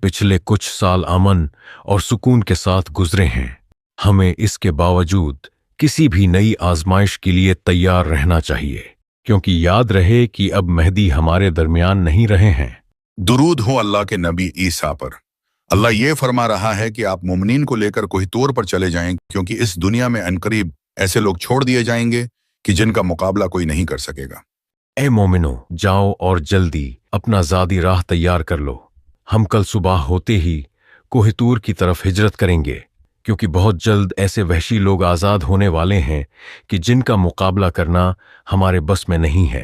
पिछले कुछ साल अमन और सुकून के साथ गुजरे हैं। हमें इसके बावजूद किसी भी नई आजमाइश के लिए तैयार रहना चाहिए, क्योंकि याद रहे कि अब मेहदी हमारे दरमियान नहीं रहे हैं। दुरूद हो अल्लाह के नबी ईसा पर। अल्लाह ये फरमा रहा है कि आप मुमनीन को लेकर कोई तौर पर चले जाएं, क्योंकि इस दुनिया में अनकरीब ऐसे लोग छोड़ दिए जाएंगे कि जिनका मुकाबला कोई नहीं कर सकेगा। ए मोमिनो, जाओ और जल्दी अपना ज़ादी राह तैयार कर लो। हम कल सुबह होते ही कोहितूर की तरफ हिजरत करेंगे, क्योंकि बहुत जल्द ऐसे वहशी लोग आज़ाद होने वाले हैं कि जिनका मुकाबला करना हमारे बस में नहीं है।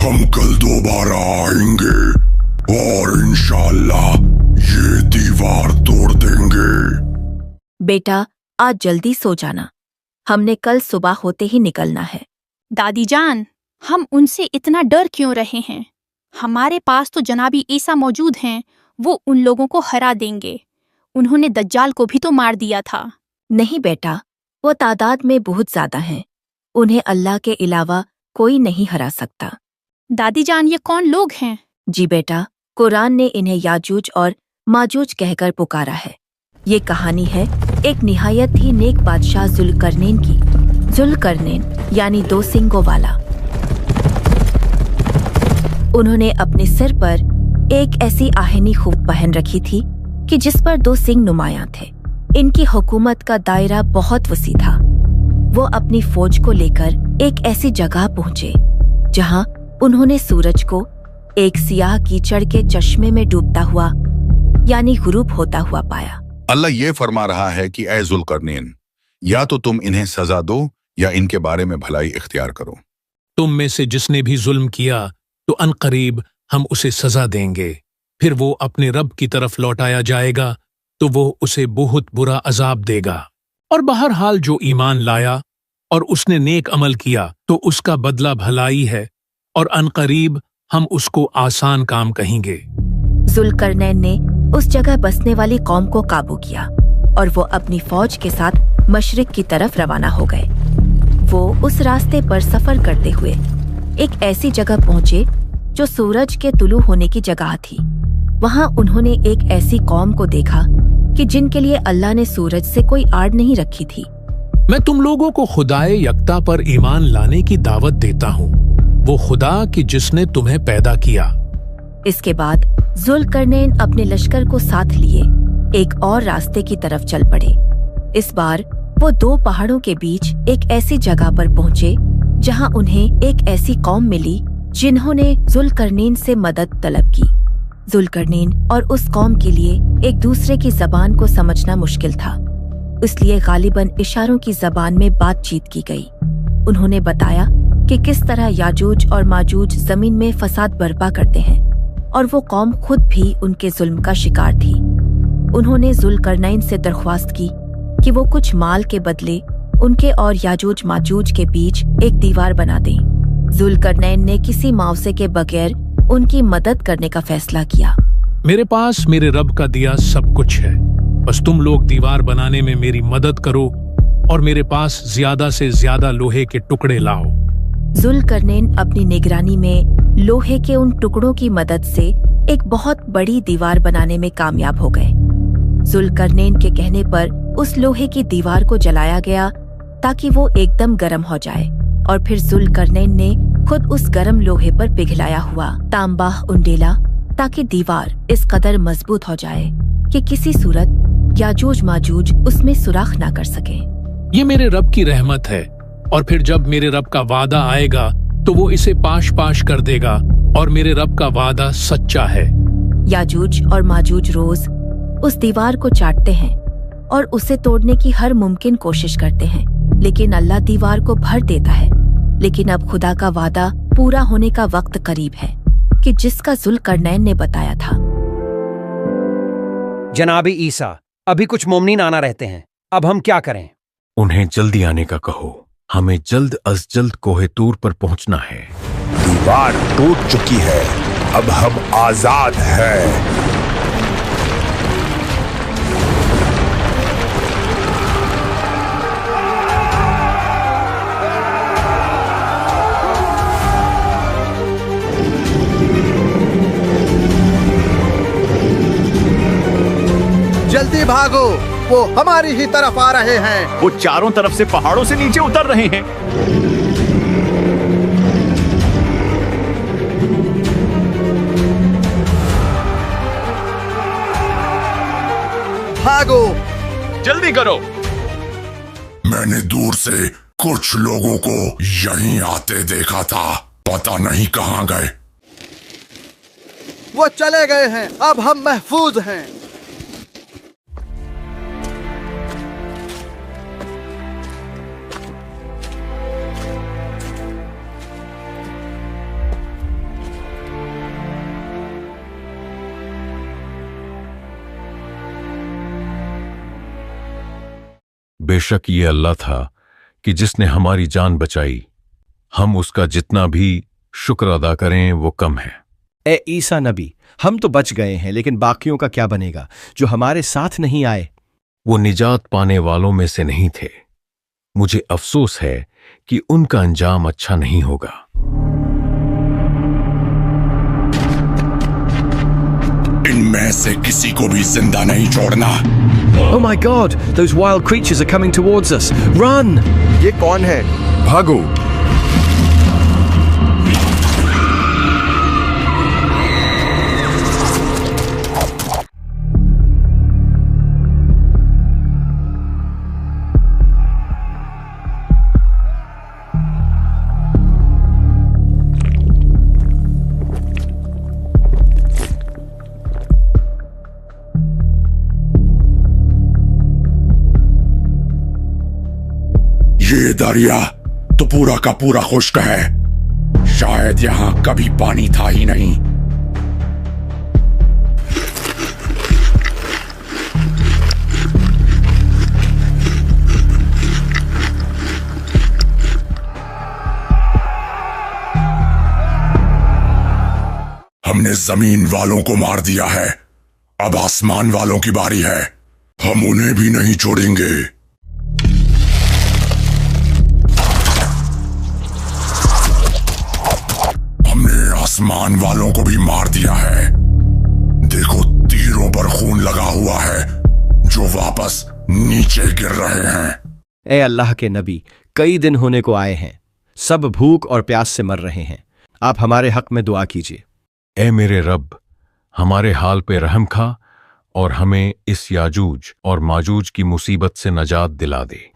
हम कल दोबारा आएंगे और इंशाअल्लाह ये दीवार तोड़ देंगे। बेटा, आज जल्दी सो जाना, हमने कल सुबह होते ही निकलना है। दादी जान, हम उनसे इतना डर क्यों रहे हैं? हमारे पास तो जनाबी ईसा मौजूद हैं, वो उन लोगों को हरा देंगे। उन्होंने दज्जाल को भी तो मार दिया था। नहीं बेटा, वो तादाद में बहुत ज्यादा हैं। उन्हें अल्लाह के अलावा कोई नहीं हरा सकता। दादी जान, ये कौन लोग हैं? जी बेटा, कुरान ने इन्हें याजूज और माजूज कहकर पुकारा है। ये कहानी है एक निहायत ही नेक बादशाह जुल्करनैन की। जुल्करनैन यानी दो सींगों वाला। उन्होंने अपने सिर पर एक ऐसी आहनी खूब पहन रखी थी कि जिस पर दो सींग नुमायां थे। इनकी हुकूमत का दायरा बहुत वसी था। वो अपनी फौज को लेकर एक ऐसी जगह पहुंचे जहां उन्होंने सूरज को एक सियाह कीचड़ के चश्मे में डूबता हुआ यानी गुरूब होता हुआ पाया। अल्लाह ये फरमा रहा है कि ऐ जुल्करनैन, या तो तुम इन्हें सजा दो या इनके बारे में भलाई इख्तियार करो। तुम में से जिसने भी जुल्म किया तो अनकरीब हम उसे सजा देंगे। फिर वो अपने रब की तरफ लौटाया जाएगा तो वो उसे बहुत बुरा अजाब देगा। और बहरहाल जो ईमान लाया और उसने नेक अमल किया तो उसका बदला भलाई है, और अनकरीब हम उसको आसान काम कहेंगे। जुल्करनैन ने उस जगह बसने वाली कौम को काबू किया और वो अपनी फौज के साथ मशरिक की तरफ रवाना हो गए। वो उस रास्ते पर सफर करते हुए एक ऐसी जगह पहुंचे जो सूरज के तुलू होने की जगह थी। वहां उन्होंने एक ऐसी कौम को देखा कि जिनके लिए अल्लाह ने सूरज से कोई आड़ नहीं रखी थी। मैं तुम लोगों को खुदाए यकता पर ईमान लाने की दावत देता हूँ, वो खुदा कि जिसने तुम्हें पैदा किया। इसके बाद जुल्करनैन अपने लश्कर को साथ लिए एक और रास्ते की तरफ चल पड़े। इस बार वो दो पहाड़ों के बीच एक ऐसी जगह पर पहुंचे जहां उन्हें एक ऐसी कौम मिली जिन्होंने जुल्करनैन से मदद तलब की। जुल्करनैन और उस कौम के लिए एक दूसरे की जबान को समझना मुश्किल था, इसलिए गालिबन इशारों की जबान में बातचीत की गई। उन्होंने बताया कि किस तरह याजूज और माजूज जमीन में फसाद बर्पा करते हैं और वो कौम खुद भी उनके जुल्म का शिकार थी। उन्होंने जुल्करनैन से दरख्वास्त की कि वो कुछ माल के बदले उनके और याजूज माजूज के बीच एक दीवार बना दें। जुल्करनैन ने किसी मुआवजे के बगैर उनकी मदद करने का फैसला किया। मेरे पास मेरे रब का दिया सब कुछ है, बस तुम लोग दीवार बनाने में मेरी मदद करो और मेरे पास ज्यादा से ज्यादा लोहे के टुकड़े लाओ। जुल्करनैन अपनी निगरानी में लोहे के उन टुकड़ों की मदद से एक बहुत बड़ी दीवार बनाने में कामयाब हो गए। जुल्करनैन के कहने पर उस लोहे की दीवार को जलाया गया ताकि वो एकदम गर्म हो जाए, और फिर जुल्करनैन ने खुद उस गर्म लोहे पर पिघलाया हुआ तांबा उंडेला ताकि दीवार इस कदर मजबूत हो जाए कि किसी सूरत याजूज माजूज उसमें सुराख ना कर सके। ये मेरे रब की रहमत है, और फिर जब मेरे रब का वादा आएगा तो वो इसे पाश पाश कर देगा, और मेरे रब का वादा सच्चा है। याजूज और माजूज रोज उस दीवार को चाटते हैं और उसे तोड़ने की हर मुमकिन कोशिश करते हैं, लेकिन अल्लाह दीवार को भर देता है। लेकिन अब खुदा का वादा पूरा होने का वक्त करीब है कि जिसका जुल्करनैन ने बताया था। जनाबी ईसा, अभी कुछ मोमनीन आना रहते हैं, अब हम क्या करें? उन्हें जल्दी आने का कहो, हमें जल्द अज जल्द कोहितूर पर पहुंचना है। दीवार टूट चुकी है, अब हम आजाद हैं। जल्दी भागो, वो हमारी ही तरफ आ रहे हैं। वो चारों तरफ से पहाड़ों से नीचे उतर रहे हैं। भागो, जल्दी करो। मैंने दूर से कुछ लोगों को यहीं आते देखा था, पता नहीं कहां गए। वो चले गए हैं, अब हम महफूज हैं। बेशक ये अल्लाह था कि जिसने हमारी जान बचाई। हम उसका जितना भी शुक्र अदा करें वो कम है। ए ईसा नबी, हम तो बच गए हैं, लेकिन बाकियों का क्या बनेगा जो हमारे साथ नहीं आए? वो निजात पाने वालों में से नहीं थे। मुझे अफसोस है कि उनका अंजाम अच्छा नहीं होगा। इनमें से किसी को भी जिंदा नहीं छोड़ना। Oh my God, those wild creatures are coming towards us. Run! ये कौन है? भागो। ये दरिया तो पूरा का पूरा खुश्क है। शायद यहां कभी पानी था ही नहीं। हमने जमीन वालों को मार दिया है, अब आसमान वालों की बारी है। हम उन्हें भी नहीं छोड़ेंगे। आसमान वालों को भी मार दिया है। देखो, तीरों पर खून लगा हुआ है जो वापस नीचे गिर रहे हैं। ए अल्लाह के नबी, कई दिन होने को आए हैं, सब भूख और प्यास से मर रहे हैं। आप हमारे हक में दुआ कीजिए। ए मेरे रब, हमारे हाल पे रहम खा और हमें इस याजूज और माजूज की मुसीबत से नजात दिला दे।